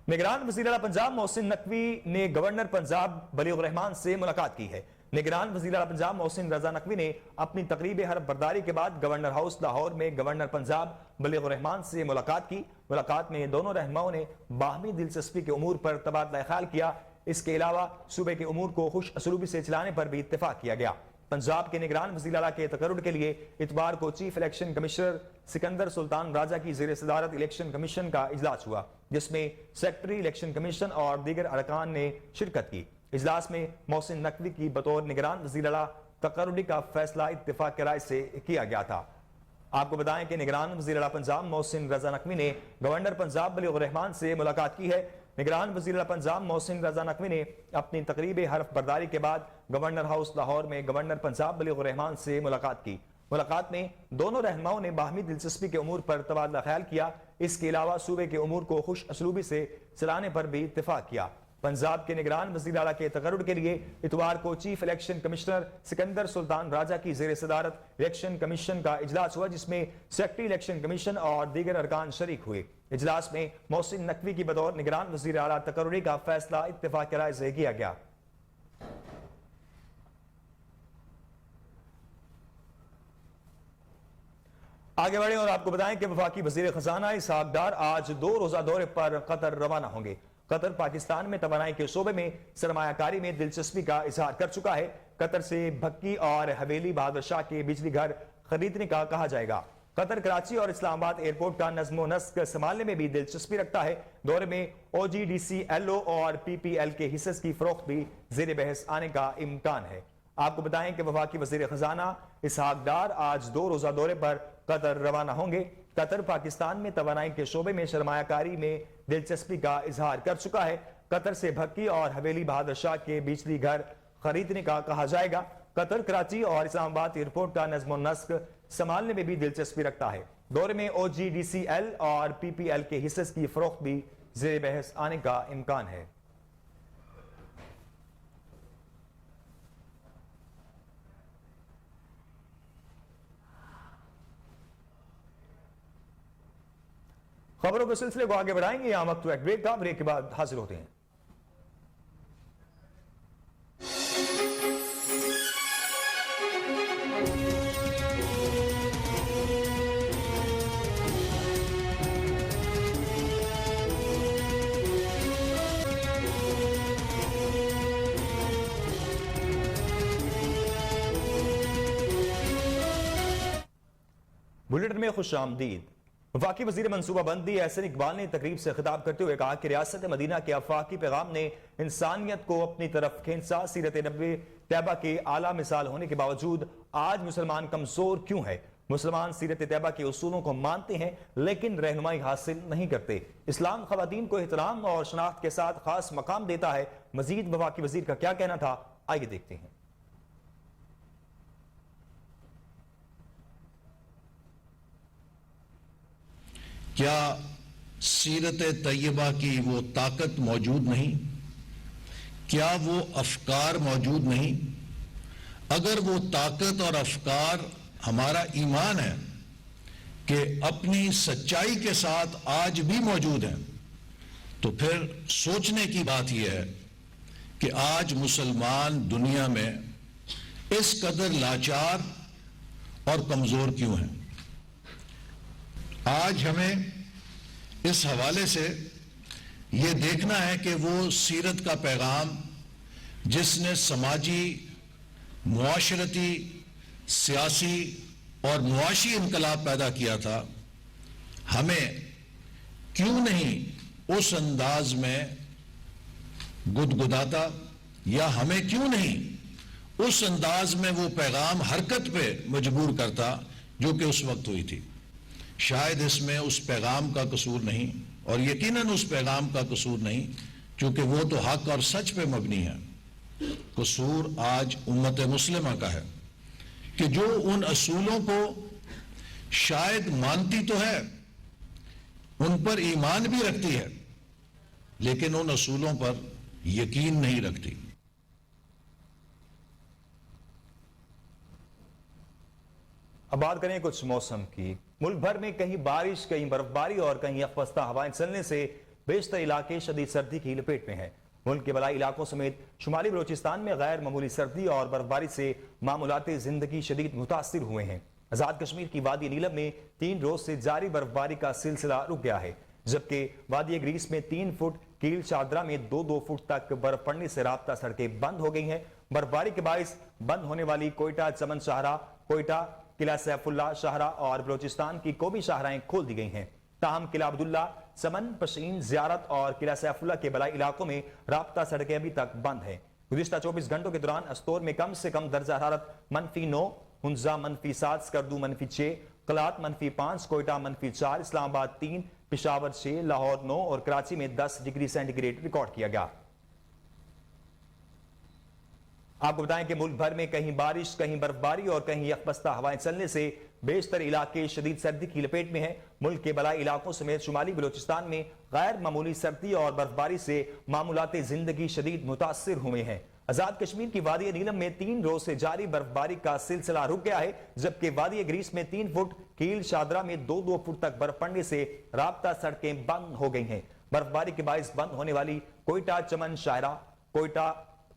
نگران وزیر اعلیٰ پنجاب محسن نقوی نے گورنر پنجاب بلیغ الرحمان سے ملاقات کی ہے۔ نگران وزیر اعلیٰ پنجاب محسن رضا نقوی نے اپنی تقریب حلف برداری کے بعد گورنر ہاؤس لاہور میں گورنر پنجاب بلیغ الرحمان سے ملاقات کی۔ ملاقات میں دونوں رہنماؤں نے باہمی دلچسپی کے امور پر تبادلہ خیال کیا۔ اس کے علاوہ صوبے کے امور کو خوش اسلوبی سے چلانے پر بھی اتفاق کیا گیا۔ پنجاب کے نگران وزیر اعلیٰ کے تقرر کے لیے اتوار کو چیف الیکشن کمشنر سکندر سلطان راجہ کی زیر صدارت الیکشن کمیشن کا اجلاس ہوا، جس میں سیکرٹری الیکشن کمیشن اور دیگر ارکان نے شرکت کی۔ اجلاس میں محسن نقوی کی بطور نگران وزیر اعلیٰ تقرری کا فیصلہ اتفاق کی رائے سے کیا گیا تھا۔ آپ کو بتائیں کہ نگران وزیر اعلیٰ پنجاب محسن رضا نقوی نے گورنر پنجاب بلیغ الرحمان سے ملاقات کی ہے۔ نگران وزیر اعلیٰ پنجاب محسن رضا نقوی نے اپنی تقریب حلف برداری کے بعد گورنر ہاؤس لاہور میں گورنر پنجاب بلیغ الرحمان سے ملاقات کی۔ ملاقات میں دونوں رہنماؤں نے باہمی دلچسپی کے امور پر تبادلہ خیال کیا۔ اس کے علاوہ صوبے کے امور کو خوش اسلوبی سے چلانے پر بھی اتفاق کیا۔ پنجاب کے نگران وزیر اعلیٰ کے تقرر کے لیے اتوار کو چیف الیکشن کمشنر سکندر سلطان راجہ کی زیر صدارت الیکشن کمیشن کا اجلاس ہوا، جس میں سیکرٹری الیکشن کمیشن اور دیگر ارکان شریک ہوئے۔ اجلاس میں محسن نقوی کی بطور نگران وزیر اعلیٰ تقرری کا فیصلہ اتفاق کی رائے سے کیا گیا۔ آگے بڑھیں اور آپ کو بتائیں کہ وفاقی وزیر خزانہ اسحاق ڈار آج 2 روزہ دورے پر قطر روانہ ہوں گے۔ قطر پاکستان میں توانائی کے شعبے میں سرمایہ کاری میں دلچسپی کا اظہار کر چکا ہے۔ قطر سے بھکی اور حویلی بہادر شاہ کے بجلی گھر خریدنے کا کہا جائے گا۔ قطر کراچی اور اسلام آباد ایئرپورٹ کا نظم و نسق سنبھالنے میں بھی دلچسپی رکھتا ہے۔ دورے میں OGDCLO اور PPL کے حصص کی فروخت بھی زیر بحث آنے کا امکان ہے۔ آپ کو بتائیں کہ وفاقی وزیر خزانہ اسحاق ڈار آج 2 روزہ دورے پر قطر روانہ ہوں گے۔ قطر پاکستان میں توانائی کے شعبے میں سرمایہ کاری میں دلچسپی کا اظہار کر چکا ہے۔ قطر سے بھکی اور حویلی بہادر شاہ کے بجلی گھر خریدنے کا کہا جائے گا۔ قطر کراچی اور اسلام آباد ایئرپورٹ کا نظم و نسق سنبھالنے میں بھی دلچسپی رکھتا ہے۔ دورے میں OGDCL اور PPL کے حصص کی فروخت بھی زیر بحث آنے کا امکان ہے۔ خبروں کے سلسلے کو آگے بڑھائیں گے، یہاں وقت ایک بریک کا، بریک کے بعد حاضر ہوتے ہیں۔ بلیٹن میں خوش آمدید۔ وفاقی وزیر منصوبہ بندی احسن اقبال نے تقریب سے خطاب کرتے ہوئے کہا کہ ریاست مدینہ کے آفاقی پیغام نے انسانیت کو اپنی طرف کھینچا۔ سیرت نبوی طیبہ کے اعلیٰ مثال ہونے کے باوجود آج مسلمان کمزور کیوں ہے؟ مسلمان سیرت طیبہ کے اصولوں کو مانتے ہیں لیکن رہنمائی حاصل نہیں کرتے۔ اسلام خواتین کو احترام اور شناخت کے ساتھ خاص مقام دیتا ہے۔ مزید وفاقی وزیر کا کیا کہنا تھا، آئیے دیکھتے ہیں۔ کیا سیرت طیبہ کی وہ طاقت موجود نہیں؟ کیا وہ افکار موجود نہیں؟ اگر وہ طاقت اور افکار ہمارا ایمان ہے کہ اپنی سچائی کے ساتھ آج بھی موجود ہیں، تو پھر سوچنے کی بات یہ ہے کہ آج مسلمان دنیا میں اس قدر لاچار اور کمزور کیوں ہیں۔ آج ہمیں اس حوالے سے یہ دیکھنا ہے کہ وہ سیرت کا پیغام جس نے سماجی، معاشرتی، سیاسی اور معاشی انقلاب پیدا کیا تھا، ہمیں کیوں نہیں اس انداز میں گدگداتا، یا ہمیں کیوں نہیں اس انداز میں وہ پیغام حرکت پہ مجبور کرتا جو کہ اس وقت ہوئی تھی۔ شاید اس میں اس پیغام کا قصور نہیں، اور یقیناً اس پیغام کا قصور نہیں، چونکہ وہ تو حق اور سچ پہ مبنی ہے۔ قصور آج امت مسلمہ کا ہے کہ جو ان اصولوں کو شاید مانتی تو ہے، ان پر ایمان بھی رکھتی ہے، لیکن ان اصولوں پر یقین نہیں رکھتی۔ اب بات کریں کچھ موسم کی۔ ملک بھر میں کہیں بارش، کہیں برف باری اور کہیں یخبستہ ہوائیں چلنے سے بیشتر علاقے شدید سردی کی لپیٹ میں ہیں۔ ملک کے بلائی علاقوں سمیت شمالی بلوچستان میں غیر معمولی سردی اور برف باری سے معمولات زندگی شدید متاثر ہوئے ہیں۔ آزاد کشمیر کی وادی نیلم میں 3 روز سے جاری برف باری کا سلسلہ رک گیا ہے، جبکہ وادی گریس میں 3 فٹ، کیل چادرہ میں 2 فٹ تک برف پڑنے سے رابطہ سڑکیں بند ہو گئی ہیں۔ برف باری کے باعث بند ہونے والی کوئٹہ چمن شاہراہ، کوئٹہ قلعہ سیف اللہ شاہراہ اور بلوچستان کی قومی شاہراہیں کھول دی گئی ہیں۔ تاہم قلعہ عبداللہ، چمن، پشین، زیارت اور قلعہ سیف اللہ کے بلائی علاقوں میں رابطہ سڑکیں ابھی تک بند ہیں۔ گزشتہ 24 گھنٹوں کے دوران استور میں کم سے کم درجہ حرارت -9، ہنزہ -7، سکردو -6، قلات -5، کوئٹہ -4، اسلام آباد 3، پشاور 6، لاہور 9 اور کراچی میں 10 ڈگری سینٹی گریڈ ریکارڈ کیا گیا۔ آپ کو بتائیں کہ ملک بھر میں کہیں بارش، کہیں برف باری اور کہیں یخبستہ ہوائیں چلنے سے بیشتر علاقے شدید سردی کی لپیٹ میں ہیں۔ ملک کے بلائی علاقوں سمیت شمالی بلوچستان میں غیر معمولی سردی اور برف باری سے معمولات زندگی شدید متاثر ہوئے ہیں۔ آزاد کشمیر کی وادی نیلم میں 3 روز سے جاری برف باری کا سلسلہ رک گیا ہے، جبکہ وادی گریس میں 3 فٹ، کیل شادرہ میں 2 فٹ تک برف پڑنے سے رابطہ سڑکیں بند ہو گئی ہیں۔ برف باری کے باعث بند ہونے والی کوئٹہ چمن شاہراہ، کوئٹہ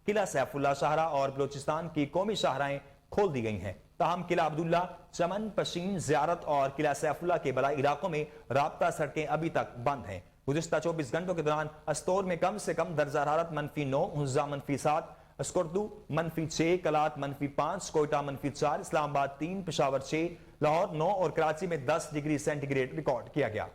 قلعہ سیف اللہ شاہراہ اور بلوچستان کی قومی شاہراہیں کھول دی گئی ہیں، تاہم قلعہ عبداللہ، چمن، پشین، زیارت اور قلعہ سیف اللہ کے بلائی علاقوں میں رابطہ سڑکیں ابھی تک بند ہیں۔ گزشتہ 24 گھنٹوں کے دوران استور میں کم سے کم درجہ حرارت -9، حنزہ -7، اسکردو -6، کلات -5، کوئٹہ -4، اسلام آباد 3، پشاور 6، لاہور 9 اور کراچی میں 10 ڈگری سینٹی گریڈ ریکارڈ کیا گیا۔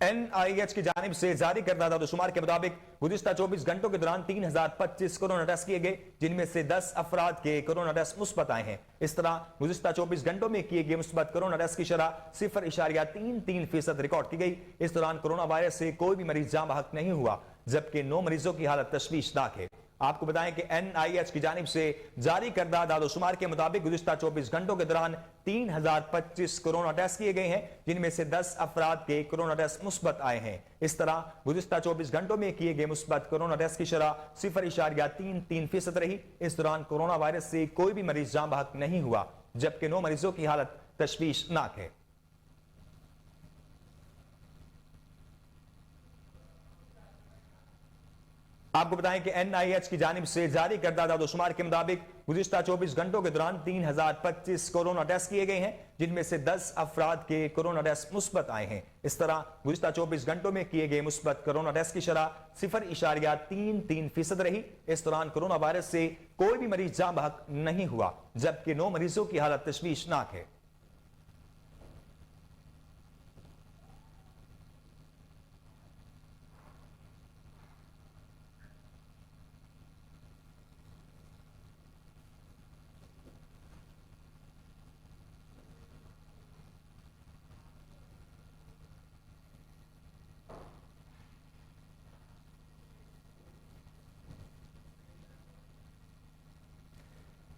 NIH کی جانب سے جاری کردہ اعداد و شمار کے مطابق گزشتہ 24 گھنٹوں کے دوران 3025 کورونا ٹیسٹ کیے گئے، جن میں سے 10 افراد کے کورونا ٹیسٹ مثبت آئے ہیں۔ اس طرح گزشتہ 24 گھنٹوں میں کیے گئے مثبت کورونا ٹیسٹ کی شرح 0.33% ریکارڈ کی گئی۔ اس دوران کورونا وائرس سے کوئی بھی مریض جاں بحق نہیں ہوا، جبکہ 9 مریضوں کی حالت تشویشناک ہے۔ آپ کو بتائیں کہ NIH کی جانب سے جاری کردہ اعداد و شمار کے مطابق گزشتہ 24 گھنٹوں کے دوران 3025 کورونا ٹیسٹ کیے گئے ہیں، جن میں سے 10 افراد کے کورونا ٹیسٹ مثبت آئے ہیں۔ اس طرح گزشتہ 24 گھنٹوں میں کیے گئے مثبت کورونا ٹیسٹ کی شرح 0.33% رہی۔ اس دوران کورونا وائرس سے کوئی بھی مریض جاں بحق نہیں ہوا، جبکہ 9 مریضوں کی حالت تشویشناک ہے۔ آپ کو بتائیں کہ NIH کی جانب سے جاری کردہ اعداد و شمار کے مطابق گزشتہ 24 گھنٹوں کے دوران 3025 کورونا ٹیسٹ کیے گئے ہیں، جن میں سے 10 افراد کے کورونا ٹیسٹ مثبت آئے ہیں۔ اس طرح گزشتہ 24 گھنٹوں میں کیے گئے مثبت کورونا ٹیسٹ کی شرح 0.33% رہی۔ اس دوران کورونا وائرس سے کوئی بھی مریض جاں بحق نہیں ہوا، جبکہ 9 مریضوں کی حالت تشویشناک ہے۔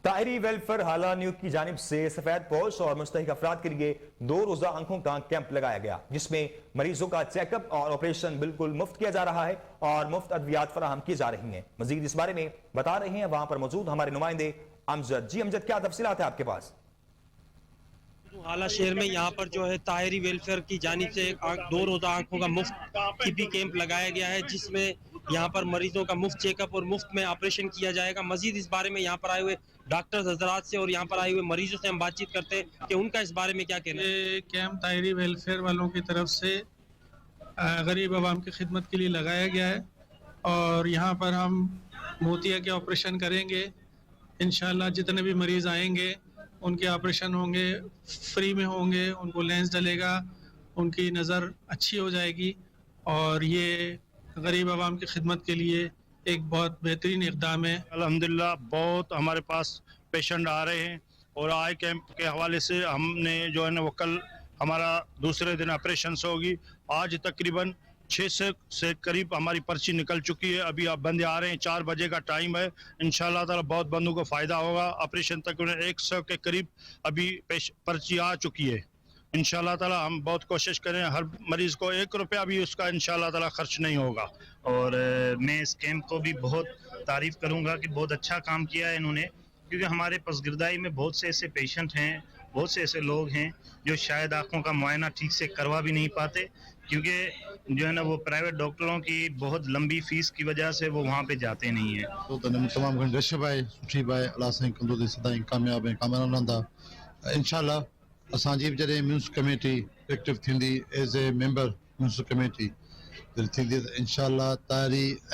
طاہری ویلفیئر حالہ نیوز کی جانب سے سفید پوش اور مستحق افراد کے لیے 2 روزہ آنکھوں کا کیمپ لگایا گیا، جس میں مریضوں کا چیک اپ اور آپریشن بالکل مفت کیا جا رہا ہے اور مفت ادویات فراہم کی جا رہی ہیں۔ مزید اس بارے میں بتا رہے ہیں وہاں پر موجود ہمارے نمائندے امجد۔ جی امجد، کیا تفصیلات ہیں آپ کے پاس؟ حالہ شہر میں یہاں پر جو ہے طاہری ویلفیئر کی جانب سے 2 روزہ آنکھوں کا مفت طبی کیمپ لگایا گیا ہے، جس میں یہاں پر مریضوں کا مفت چیک اپ اور مفت میں آپریشن کیا جائے گا۔ مزید اس بارے میں یہاں پر آئے ہوئے ڈاکٹر حضرات سے اور یہاں پر آئے ہوئے مریضوں سے ہم بات چیت کرتے ہیں کہ ان کا اس بارے میں کیا کہنا ہے۔ یہ کیمپ طاہری ویلفیئر والوں کی طرف سے غریب عوام کی خدمت کے لیے لگایا گیا ہے، اور یہاں پر ہم موتیا کے آپریشن کریں گے۔ انشاءاللہ جتنے بھی مریض آئیں گے ان کے آپریشن ہوں گے، فری میں ہوں گے، ان کو لینس ڈلے گا، ان کی نظر اچھی ہو جائے گی، اور یہ غریب عوام کی خدمت کے لیے ایک بہت بہترین اقدام ہے۔ الحمدللہ بہت ہمارے پاس پیشنٹ آ رہے ہیں، اور آئی کیمپ کے حوالے سے ہم نے جو ہے نا وہ کل ہمارا دوسرے دن آپریشنس ہوگی۔ آج تقریباً 600 سے قریب ہماری پرچی نکل چکی ہے۔ ابھی آپ بندے آ رہے ہیں، 4 بجے کا ٹائم ہے۔ انشاءاللہ تعالی بہت بندوں کو فائدہ ہوگا۔ آپریشن تقریباً 100 کے قریب ابھی پرچی آ چکی ہے۔ انشاءاللہ تعالی ہم بہت کوشش کریں ہر مریض کو 1 روپیہ بھی اس کا انشاءاللہ تعالی خرچ نہیں ہوگا۔ اور میں اس کیمپ کو بھی بہت تعریف کروں گا کہ بہت اچھا کام کیا ہے انہوں نے، کیونکہ ہمارے پسگردائی میں بہت سے ایسے پیشنٹ ہیں، بہت سے ایسے لوگ ہیں جو شاید آنکھوں کا معائنہ ٹھیک سے کروا بھی نہیں پاتے، کیونکہ جو ہے نا وہ پرائیویٹ ڈاکٹروں کی بہت لمبی فیس کی وجہ سے وہ وہاں پہ جاتے نہیں ہیں۔ تو تمام گھنٹے رشب ہے سٹھی بائے اللہ سے کندو دے سدائیں کامیاب ہیں کامیاب رہندا انشاءاللہ۔ اساں جی جڑے میونسپل کمیٹی ایکٹیو تھیندی as a member municipal committee تھیندی انشاءاللہ Tahiri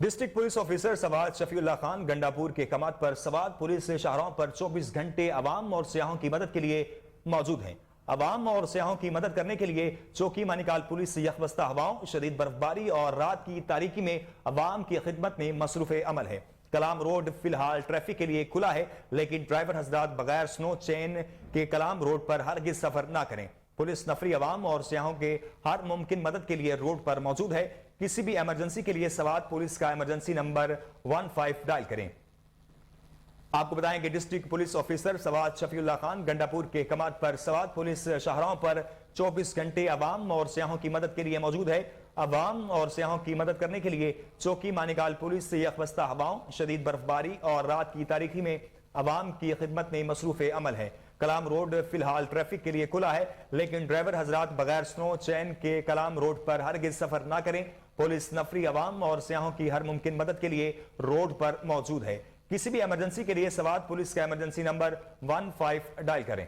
district police officer Swat شفیع اللہ خان گنڈاپور کے اقدامات پر سوات پولیس شاہراہوں پر 24 گھنٹے عوام اور سیاحوں کی مدد کے لیے موجود ہیں۔ عوام اور سیاحوں کی مدد کرنے کے لیے چوکی مانیکال پولیس یخبستہ ہواؤں، شدید برفباری اور رات کی تاریکی میں عوام کی خدمت میں مصروف عمل ہے۔ کلام روڈ فی الحال ٹریفک کے لیے کھلا ہے، لیکن ڈرائیور حضرات بغیر سنو چین کے کلام روڈ پر ہرگز سفر نہ کریں۔ پولیس نفری عوام اور سیاحوں کے ہر ممکن مدد کے لیے روڈ پر موجود ہے۔ کسی بھی ایمرجنسی کے لیے سوات پولیس کا ایمرجنسی نمبر 15 ڈائل کریں۔ آپ کو بتائیں کہ ڈسٹرکٹ پولیس آفیسر سوات شفیع اللہ خان گنڈاپور کے اقدامات پر سوات پولیس شاہراہوں پر 24 گھنٹے عوام اور سیاحوں کی مدد کے لیے موجود ہے۔ عوام اور سیاحوں کی مدد کرنے کے لیے چوکی مانیکال پولیس سے یکبستہ ہواؤں، شدید برفباری اور رات کی تاریکی میں عوام کی خدمت میں مصروف عمل ہے۔ کلام روڈ فی الحال ٹریفک کے لیے کھلا ہے، لیکن ڈرائیور حضرات بغیر سنو چین کے کلام روڈ پر ہرگز سفر نہ کریں۔ پولیس نفری عوام اور سیاحوں کی ہر ممکن مدد کے لیے روڈ پر موجود ہے۔ کسی بھی ایمرجنسی کے لیے سوات پولیس کا ایمرجنسی نمبر 15 ڈائل کریں۔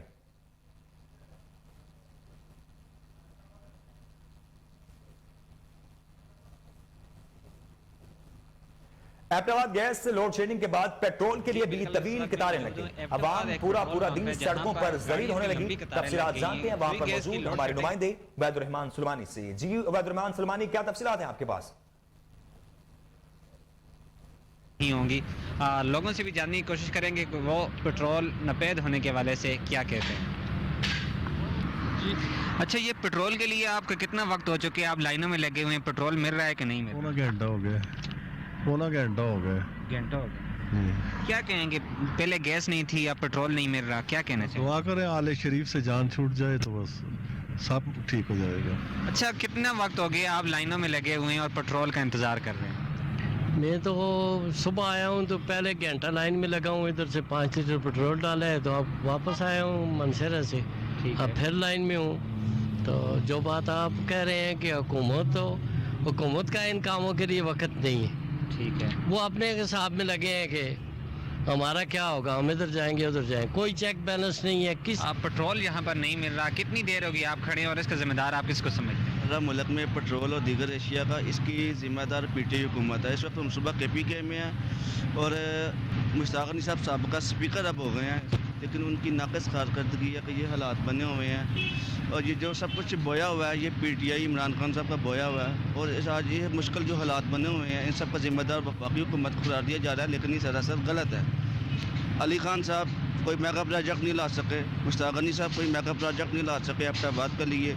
ایبٹ آباد گیس لوڈ شیڈنگ کے بعد پیٹرول کے لیے بھی طویل قطاریں لگی، عوام پورا دن سڑکوں پر ذلیل ہونے لگی۔ تفصیلات جانتے ہیں وہاں پر موجود ہمارے نمائندے عبید الرحمان سلمانی سے۔ جی عبید الرحمان سلمانی، کیا تفصیلات ہیں آپ کے پاس؟ ہوں گی لوگوں سے بھی جاننے کی کوشش کریں گے کہ وہ پیٹرول ناپید ہونے کے حوالے سے کیا کہتے ہیں۔ اچھا، یہ پیٹرول کے لیے آپ کا کتنا وقت ہو چکے؟ آپ لائنوں میں لگے ہوئے ہیں، پیٹرول مل رہا ہے کہ نہیں مل رہا؟ گھنٹہ ہو گیا۔ گھنٹہ ہو گیا۔ کیا کہیں گے، پہلے گیس نہیں تھی، اب پیٹرول نہیں مل رہا، کیا کہنا چاہیے؟ دعا کریں آل شریف سے جان چھوٹ جائے تو بس سب ٹھیک ہو جائے گا۔ اچھا، کتنا وقت ہو گیا آپ لائنوں میں لگے ہوئے ہیں اور پیٹرول کا انتظار کر رہے ہیں؟ میں تو صبح آیا ہوں تو پہلے گھنٹہ لائن میں لگا ہوں، ادھر سے 5 لیٹر پیٹرول ڈالا ہے، تو اب واپس آیا ہوں منصیرہ سے، اب پھر لائن میں ہوں۔ تو جو بات آپ کہہ رہے ہیں کہ حکومت کا ان کاموں کے لیے وقت نہیں ہے، ٹھیک ہے، وہ اپنے حساب میں لگے ہیں کہ ہمارا کیا ہوگا، ہم ادھر جائیں گے ادھر جائیں، کوئی چیک بیلنس نہیں ہے۔ آپ پیٹرول یہاں پر نہیں مل رہا، کتنی دیر ہوگی آپ کھڑے ہیں اور اس کا ذمہ دار آپ کس کو سمجھتے ہیں؟ ملک میں پیٹرول اور دیگر اشیاء کا اس کی ذمہ دار پی ٹی آئی حکومت ہے۔ اس وقت ہم صبح کے پی کے میں ہیں اور مشتاق علی صاحب سابقہ اسپیکر اب ہو گئے ہیں، لیکن ان کی ناقص کارکردگی ہے کہ یہ حالات بنے ہوئے ہیں، اور یہ جو سب کچھ بویا ہوا ہے یہ پی ٹی آئی عمران خان صاحب کا بویا ہوا ہے، اور آج یہ مشکل جو حالات بنے ہوئے ہیں ان سب کا ذمہ دار وفاقی حکومت قرار دیا جا رہا ہے، لیکن یہ سراسر غلط ہے۔ علی خان صاحب کوئی میگا پروجیکٹ نہیں لا سکے، مشتاق علی صاحب کوئی میگا پروجیکٹ نہیں لا سکے ایبٹ آباد کے لیے۔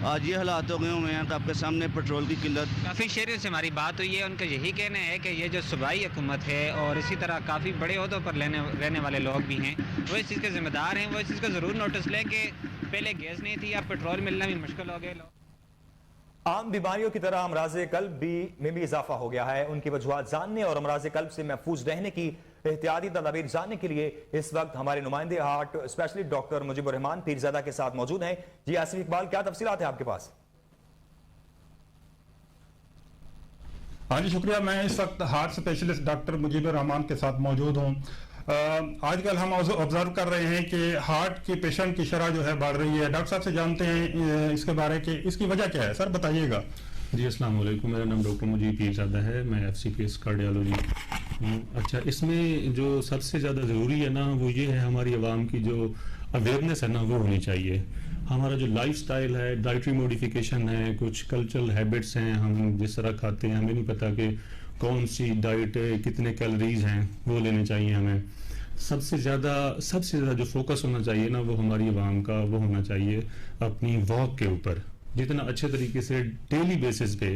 آج یہ حالات ہو گئے ہوئے ہیں کہ آپ کے سامنے پیٹرول کی قلت۔ کافی شہریوں سے ہماری بات ہوئی ہے، ان کا یہی کہنا ہے کہ یہ جو صوبائی حکومت ہے اور اسی طرح کافی بڑے عہدوں پر رہنے والے لوگ بھی ہیں، وہ اس چیز کے ذمہ دار ہیں، وہ اس چیز کو ضرور نوٹس لیں کہ پہلے گیس نہیں تھی، اب پیٹرول ملنا بھی مشکل ہو گئے۔ عام بیماریوں کی طرح امراض قلب میں بھی اضافہ ہو گیا ہے۔ ان کی وجوہات جاننے اور امراض قلب سے محفوظ رہنے کی احتیاطی تدابیر جاننے کے لیے اس وقت ہمارے نمائندے ہارٹ اسپیشلسٹ ڈاکٹر مجیب الرحمان پیرزادہ کے ساتھ موجود ہیں۔ جی آصف اقبال، کیا تفصیلات ہیں آپ کے پاس؟ ہاں جی شکریہ، میں اس وقت ہارٹ اسپیشلسٹ ڈاکٹر مجیب الرحمان کے ساتھ موجود ہوں۔ آج کل ہم آبزرو کر رہے ہیں کہ ہارٹ کی پیشنٹ کی شرح جو ہے بڑھ رہی ہے۔ ڈاکٹر صاحب سے جانتے ہیں اس کے بارے کہ اس کی وجہ کیا ہے، سر بتائیے گا۔ جی السلام علیکم، میرا نام ڈاکٹر مجیب پیرزادہ ہے، میں F C P S cardiology ہوں۔ اچھا، اس میں جو سب سے زیادہ ضروری ہے نا وہ یہ ہے ہماری عوام کی جو اویئرنیس ہے نا وہ ہونی چاہیے۔ ہمارا جو لائف سٹائل ہے، ڈائٹری موڈیفیکیشن ہے، کچھ کلچرل ہیبٹس ہیں، ہم جس طرح کھاتے ہیں ہمیں نہیں پتہ کہ کون سی ڈائٹ ہے، کتنے کیلوریز ہیں، وہ لینے چاہیے ہمیں۔ سب سے زیادہ جو فوکس ہونا چاہیے نا وہ ہماری عوام کا وہ ہونا چاہیے اپنی واک کے اوپر، جتنا اچھے طریقے سے ڈیلی بیسس پہ۔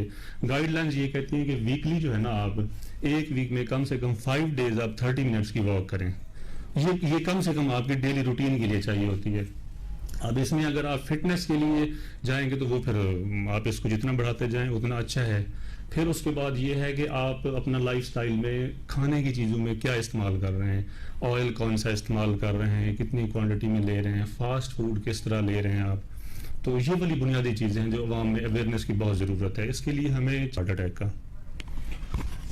گائیڈ لائنز یہ کہتی ہیں کہ ویکلی جو ہے نا آپ ایک ویک میں کم سے کم 5 ڈیز آپ 30 منٹس کی واک کریں، یہ کم سے کم آپ کی ڈیلی روٹین کے لیے چاہیے ہوتی ہے۔ اب اس میں اگر آپ فٹنس کے لیے جائیں گے تو وہ پھر آپ اس کو جتنا بڑھاتے جائیں اتنا اچھا ہے۔ پھر اس کے بعد یہ ہے کہ آپ اپنا لائف سٹائل میں کھانے کی چیزوں میں کیا استعمال کر رہے ہیں، آئل کون سا استعمال کر رہے ہیں، کتنی کوانٹٹی میں لے رہے ہیں، فاسٹ فوڈ کس طرح لے رہے ہیں آپ۔ تو یہ والی بنیادی چیزیں ہیں جو عوام میں اویئرنیس کی بہت ضرورت ہے۔ اس کے لیے ہمیں ہارٹ اٹیک کا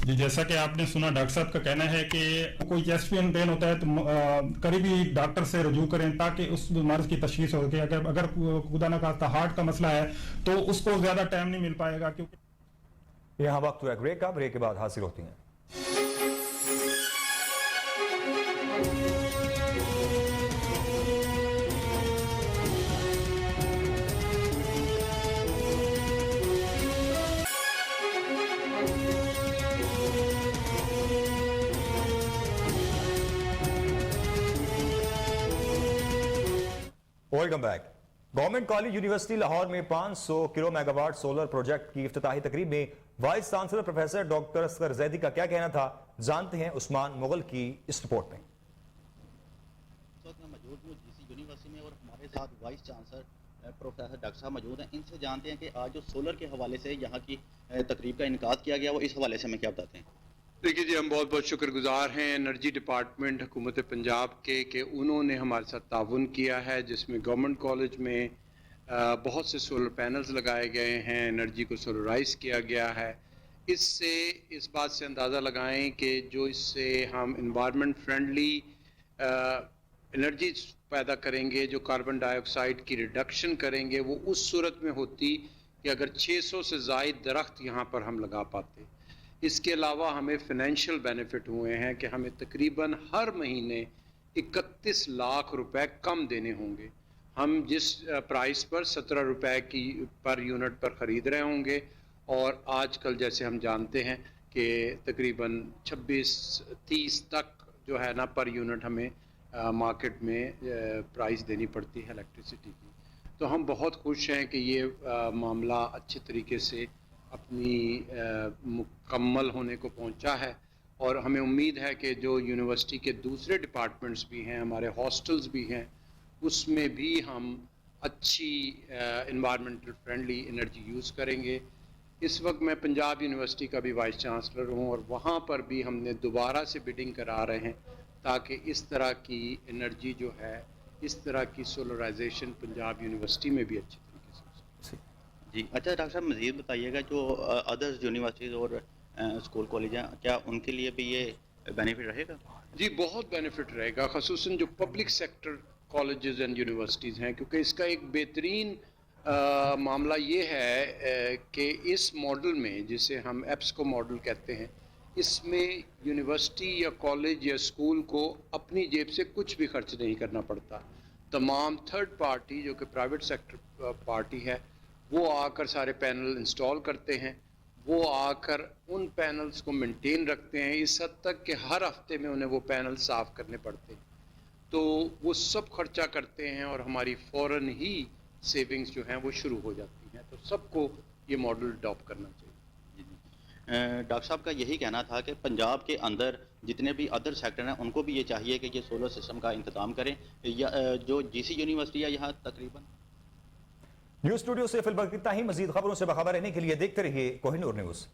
جی جیسا کہ آپ نے سنا ڈاکٹر صاحب کا کہنا ہے کہ کوئی چیسٹ پین ہوتا ہے تو قریبی ڈاکٹر سے رجوع کریں تاکہ اس مرض کی تشخیص ہو کہ اگر خدا نہ خواستہ ہارٹ کا مسئلہ ہے تو اس کو زیادہ ٹائم نہیں مل پائے گا، کیونکہ یہاں وقت ہوا بریک کا، بریک کے بعد حاصل ہوتی ہیں۔ Welcome back. Government college university Lahore میں 500 کلو میگا واٹ سولر پروجیکٹ کی افتتاحی تقریب میں vice chancellor professor doctor Asghar Zaidi کا کیا کہنا تھا، جانتے ہیں عثمان مغل کی اس رپورٹ میں۔ موجود ہوں جی سی یونیورسٹی میں اور ہمارے ساتھ وائس چانسلر پروفیسر ڈاکٹر صاحب موجود ہیں، ان سے جانتے ہیں کہ آج جو سولر کے حوالے سے یہاں کی تقریب کا انعقاد کیا گیا وہ اس حوالے سے ہمیں کیا بتاتے ہیں؟ دیکھیے جی، ہم بہت بہت شکر گزار ہیں انرجی ڈپارٹمنٹ حکومت پنجاب کے کہ انہوں نے ہمارے ساتھ تعاون کیا ہے، جس میں گورنمنٹ کالج میں بہت سے سولر پینلز لگائے گئے ہیں، انرجی کو سولرائز کیا گیا ہے۔ اس سے اس بات سے اندازہ لگائیں کہ جو اس سے ہم انوائرمنٹ فرینڈلی انرجی پیدا کریں گے، جو کاربن ڈائی آکسائڈ کی ریڈکشن کریں گے، وہ اس صورت میں ہوتی کہ اگر 600 سے زائد درخت یہاں پر ہم لگا پاتے۔ اس کے علاوہ ہمیں فنینشیل بینیفٹ ہوئے ہیں کہ ہمیں تقریباً ہر مہینے 31 لاکھ روپے کم دینے ہوں گے۔ ہم جس پرائس پر 17 روپے کی پر یونٹ پر خرید رہے ہوں گے، اور آج کل جیسے ہم جانتے ہیں کہ تقریباً 26-30 تک جو ہے نا پر یونٹ ہمیں مارکیٹ میں پرائس دینی پڑتی ہے الیکٹریسٹی کی۔ تو ہم بہت خوش ہیں کہ یہ معاملہ اچھے طریقے سے اپنی مکمل ہونے کو پہنچا ہے، اور ہمیں امید ہے کہ جو یونیورسٹی کے دوسرے ڈپارٹمنٹس بھی ہیں، ہمارے ہاسٹلز بھی ہیں، اس میں بھی ہم اچھی انوائرمنٹل فرینڈلی انرجی یوز کریں گے۔ اس وقت میں پنجاب یونیورسٹی کا بھی وائس چانسلر ہوں، اور وہاں پر بھی ہم نے دوبارہ سے بڈنگ کرا رہے ہیں تاکہ اس طرح کی انرجی جو ہے، اس طرح کی سولرائزیشن پنجاب یونیورسٹی میں بھی اچھی طریقے سے ہو سکے۔ جی اچھا ڈاکٹر صاحب، مزید بتائیے گا جو ادرس یونیورسٹیز اور اسکول کالج ہیں، کیا ان کے لیے بھی یہ بینیفٹ رہے گا؟ جی بہت بینیفٹ رہے گا، خصوصاً جو public sector colleges and universities ہیں، کیونکہ اس کا ایک بہترین معاملہ یہ ہے کہ اس ماڈل میں، جسے ہم ایپسکو ماڈل کہتے ہیں، اس میں یونیورسٹی یا کالج یا اسکول کو اپنی جیب سے کچھ بھی خرچ نہیں کرنا پڑتا۔ تمام تھرڈ پارٹی جو کہ پرائیویٹ سیکٹر پارٹی ہے، وہ آ کر سارے پینل انسٹال کرتے ہیں، وہ آ کر ان پینلز کو مینٹین رکھتے ہیں، اس حد تک کہ ہر ہفتے میں انہیں وہ پینل صاف کرنے پڑتے ہیں۔ تو وہ سب خرچہ کرتے ہیں، اور ہماری فوراً ہی سیونگز جو ہیں وہ شروع ہو جاتی ہیں۔ تو سب کو یہ ماڈل اڈاپٹ کرنا چاہیے۔ ڈاکٹر صاحب کا یہی کہنا تھا کہ پنجاب کے اندر جتنے بھی ادر سیکٹر ہیں ان کو بھی یہ چاہیے کہ یہ سولر سسٹم کا انتظام کریں، یا جو جی سی یونیورسٹی ہے یہاں تقریباً۔ نیوز اسٹوڈیو سے فی الوقت اتنا ہی۔ مزید خبروں سے باخبر رہنے کے لیے دیکھتے رہیے کوہ نور نیوز۔